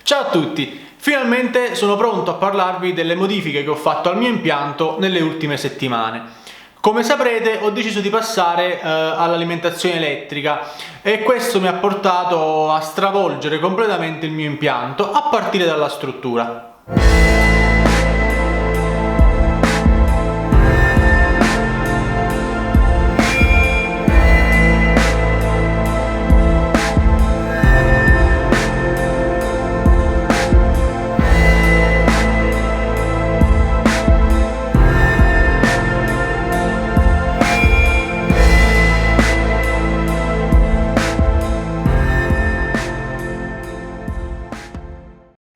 Ciao a tutti! Finalmente sono pronto a parlarvi delle modifiche che ho fatto al mio impianto nelle ultime settimane. Come saprete ho deciso di passare all'alimentazione elettrica e questo mi ha portato a stravolgere completamente il mio impianto a partire dalla struttura.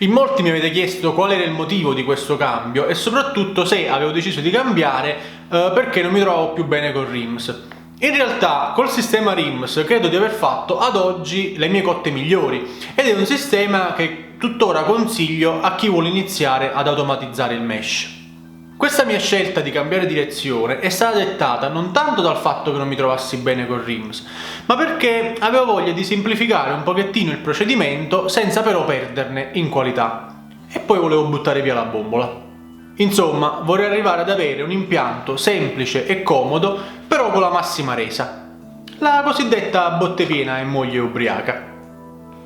In molti mi avete chiesto qual era il motivo di questo cambio e soprattutto se avevo deciso di cambiare perché non mi trovavo più bene con RIMS. In realtà col sistema RIMS credo di aver fatto ad oggi le mie cotte migliori ed è un sistema che tuttora consiglio a chi vuole iniziare ad automatizzare il mesh. Questa mia scelta di cambiare direzione è stata dettata non tanto dal fatto che non mi trovassi bene con RIMS, ma perché avevo voglia di semplificare un pochettino il procedimento senza però perderne in qualità. E poi volevo buttare via la bombola. Insomma, vorrei arrivare ad avere un impianto semplice e comodo, però con la massima resa. La cosiddetta botte piena e moglie ubriaca.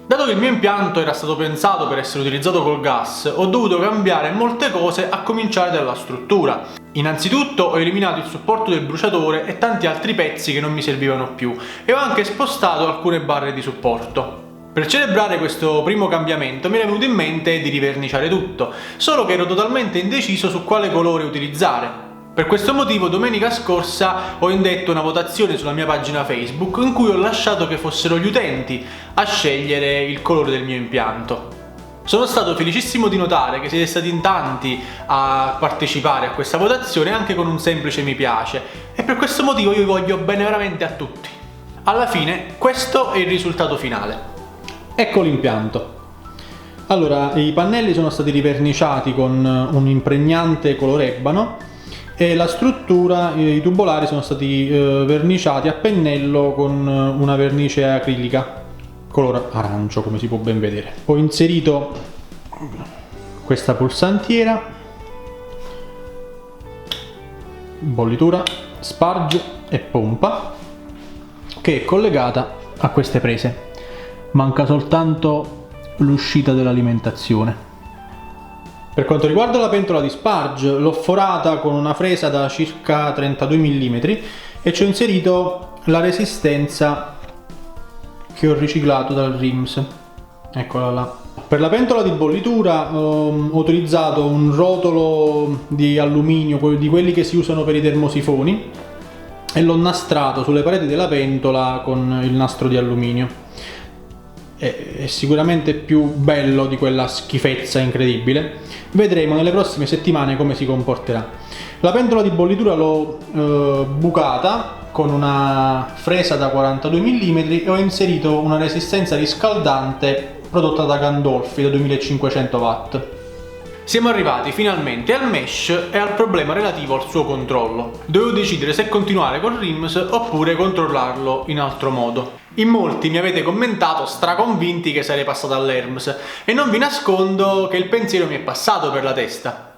Dato che il mio impianto era stato pensato per essere utilizzato col gas, ho dovuto cambiare molte cose a cominciare dalla struttura. Innanzitutto ho eliminato il supporto del bruciatore e tanti altri pezzi che non mi servivano più e ho anche spostato alcune barre di supporto. Per celebrare questo primo cambiamento mi era venuto in mente di riverniciare tutto, solo che ero totalmente indeciso su quale colore utilizzare. Per questo motivo domenica scorsa ho indetto una votazione sulla mia pagina Facebook in cui ho lasciato che fossero gli utenti a scegliere il colore del mio impianto. Sono stato felicissimo di notare che siete stati in tanti a partecipare a questa votazione anche con un semplice mi piace e per questo motivo io vi voglio bene veramente a tutti. Alla fine questo è il risultato finale. Ecco l'impianto. Allora, i pannelli sono stati riverniciati con un impregnante color ebano e la struttura, i tubolari sono stati verniciati a pennello con una vernice acrilica color arancio, come si può ben vedere. Ho inserito questa pulsantiera, bollitura, sparge e pompa che è collegata a queste prese. Manca soltanto l'uscita dell'alimentazione. Per quanto riguarda la pentola di sparge, l'ho forata con una fresa da circa 32 mm e ci ho inserito la resistenza che ho riciclato dal RIMS. Eccola là. Per la pentola di bollitura ho utilizzato un rotolo di alluminio, di quelli che si usano per i termosifoni, e l'ho nastrato sulle pareti della pentola con il nastro di alluminio. È sicuramente più bello di quella schifezza incredibile. Vedremo nelle prossime settimane come si comporterà. La pentola di bollitura l'ho bucata con una fresa da 42 mm e ho inserito una resistenza riscaldante prodotta da Gandolfi da 2500 watt. Siamo arrivati finalmente al mesh e al problema relativo al suo controllo. Dovevo decidere se continuare con RIMS oppure controllarlo in altro modo. In molti mi avete commentato straconvinti che sarei passato all'ERMS e non vi nascondo che il pensiero mi è passato per la testa,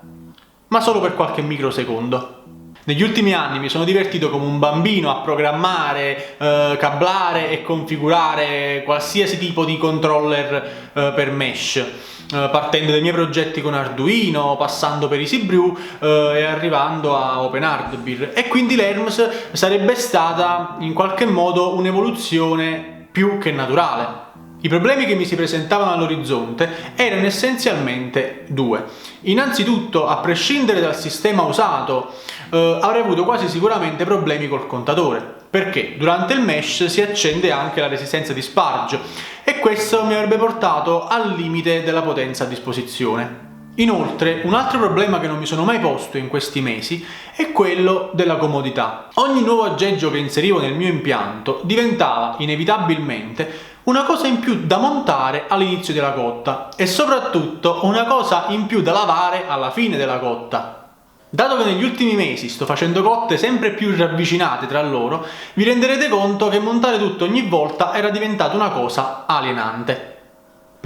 ma solo per qualche microsecondo. Negli ultimi anni mi sono divertito come un bambino a programmare, cablare e configurare qualsiasi tipo di controller per mesh, partendo dai miei progetti con Arduino, passando per EasyBrew e arrivando a OpenHardware. E quindi l'ERMS sarebbe stata in qualche modo un'evoluzione più che naturale. I problemi che mi si presentavano all'orizzonte erano essenzialmente due. Innanzitutto, a prescindere dal sistema usato, avrei avuto quasi sicuramente problemi col contatore, perché durante il mesh si accende anche la resistenza di sparge e questo mi avrebbe portato al limite della potenza a disposizione. Inoltre, un altro problema che non mi sono mai posto in questi mesi è quello della comodità. Ogni nuovo aggeggio che inserivo nel mio impianto diventava inevitabilmente una cosa in più da montare all'inizio della cotta e soprattutto una cosa in più da lavare alla fine della cotta. Dato che negli ultimi mesi sto facendo cotte sempre più ravvicinate tra loro, vi renderete conto che montare tutto ogni volta era diventata una cosa alienante.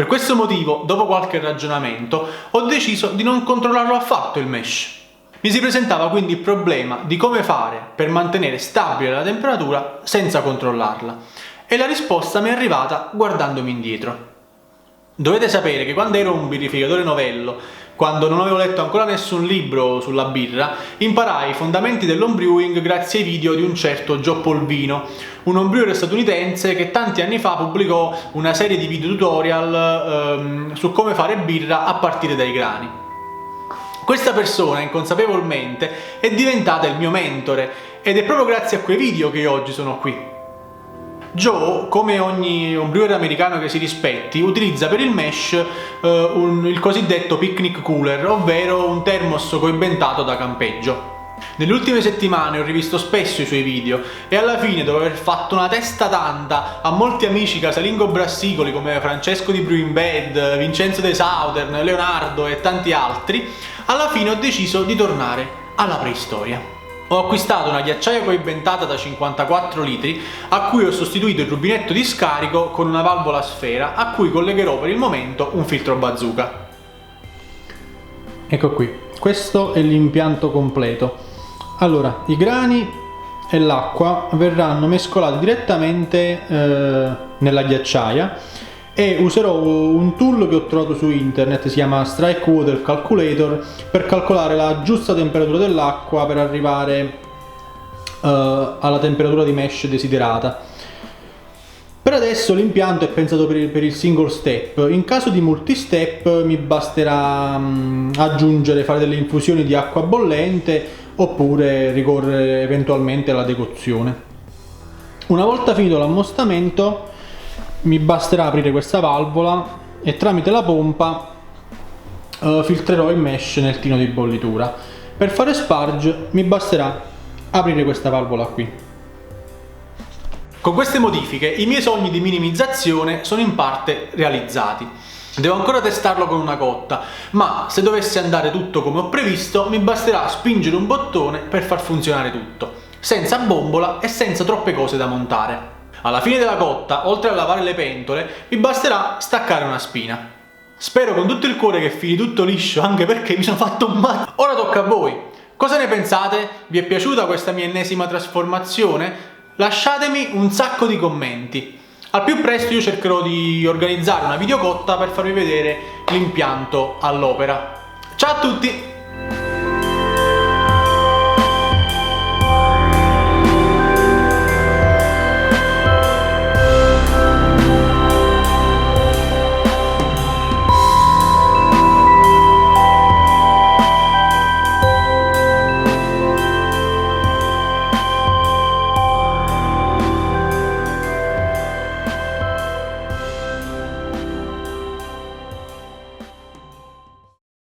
Per questo motivo, dopo qualche ragionamento, ho deciso di non controllarlo affatto il mesh. Mi si presentava quindi il problema di come fare per mantenere stabile la temperatura senza controllarla, e la risposta mi è arrivata guardandomi indietro. Dovete sapere che quando ero un birrificatore novello, quando non avevo letto ancora nessun libro sulla birra, imparai i fondamenti dell'homebrewing grazie ai video di un certo Joe Polvino, un homebrewer statunitense che tanti anni fa pubblicò una serie di video tutorial su come fare birra a partire dai grani. Questa persona, inconsapevolmente, è diventata il mio mentore ed è proprio grazie a quei video che io oggi sono qui. Joe, come ogni homebrewer americano che si rispetti, utilizza per il mash il cosiddetto picnic cooler, ovvero un thermos coibentato da campeggio. Nelle ultime settimane ho rivisto spesso i suoi video e alla fine, dopo aver fatto una testa tanta a molti amici casalingo brassicoli come Francesco di Brewing Bed, Vincenzo De Southern, Leonardo e tanti altri, alla fine ho deciso di tornare alla preistoria. Ho acquistato una ghiacciaia coibentata da 54 litri a cui ho sostituito il rubinetto di scarico con una valvola a sfera a cui collegherò per il momento un filtro bazooka. Ecco qui, questo è l'impianto completo. Allora, i grani e l'acqua verranno mescolati direttamente nella ghiacciaia e userò un tool che ho trovato su internet, si chiama Strike Water Calculator, per calcolare la giusta temperatura dell'acqua per arrivare alla temperatura di mesh desiderata. Per adesso l'impianto è pensato per il single step. In caso di multi-step mi basterà fare delle infusioni di acqua bollente oppure ricorrere eventualmente alla decozione. Una volta finito l'ammostamento mi basterà aprire questa valvola e tramite la pompa filtrerò il mesh nel tino di bollitura. Per fare sparge mi basterà aprire questa valvola qui. Con queste modifiche i miei sogni di minimizzazione sono in parte realizzati. Devo ancora testarlo con una cotta, ma se dovesse andare tutto come ho previsto mi basterà spingere un bottone per far funzionare tutto, senza bombola e senza troppe cose da montare. Alla fine della cotta, oltre a lavare le pentole, mi basterà staccare una spina. Spero con tutto il cuore che fili tutto liscio, anche perché mi sono fatto un mazzo. Ora tocca a voi. Cosa ne pensate? Vi è piaciuta questa mia ennesima trasformazione? Lasciatemi un sacco di commenti. Al più presto io cercherò di organizzare una videocotta per farvi vedere l'impianto all'opera. Ciao a tutti!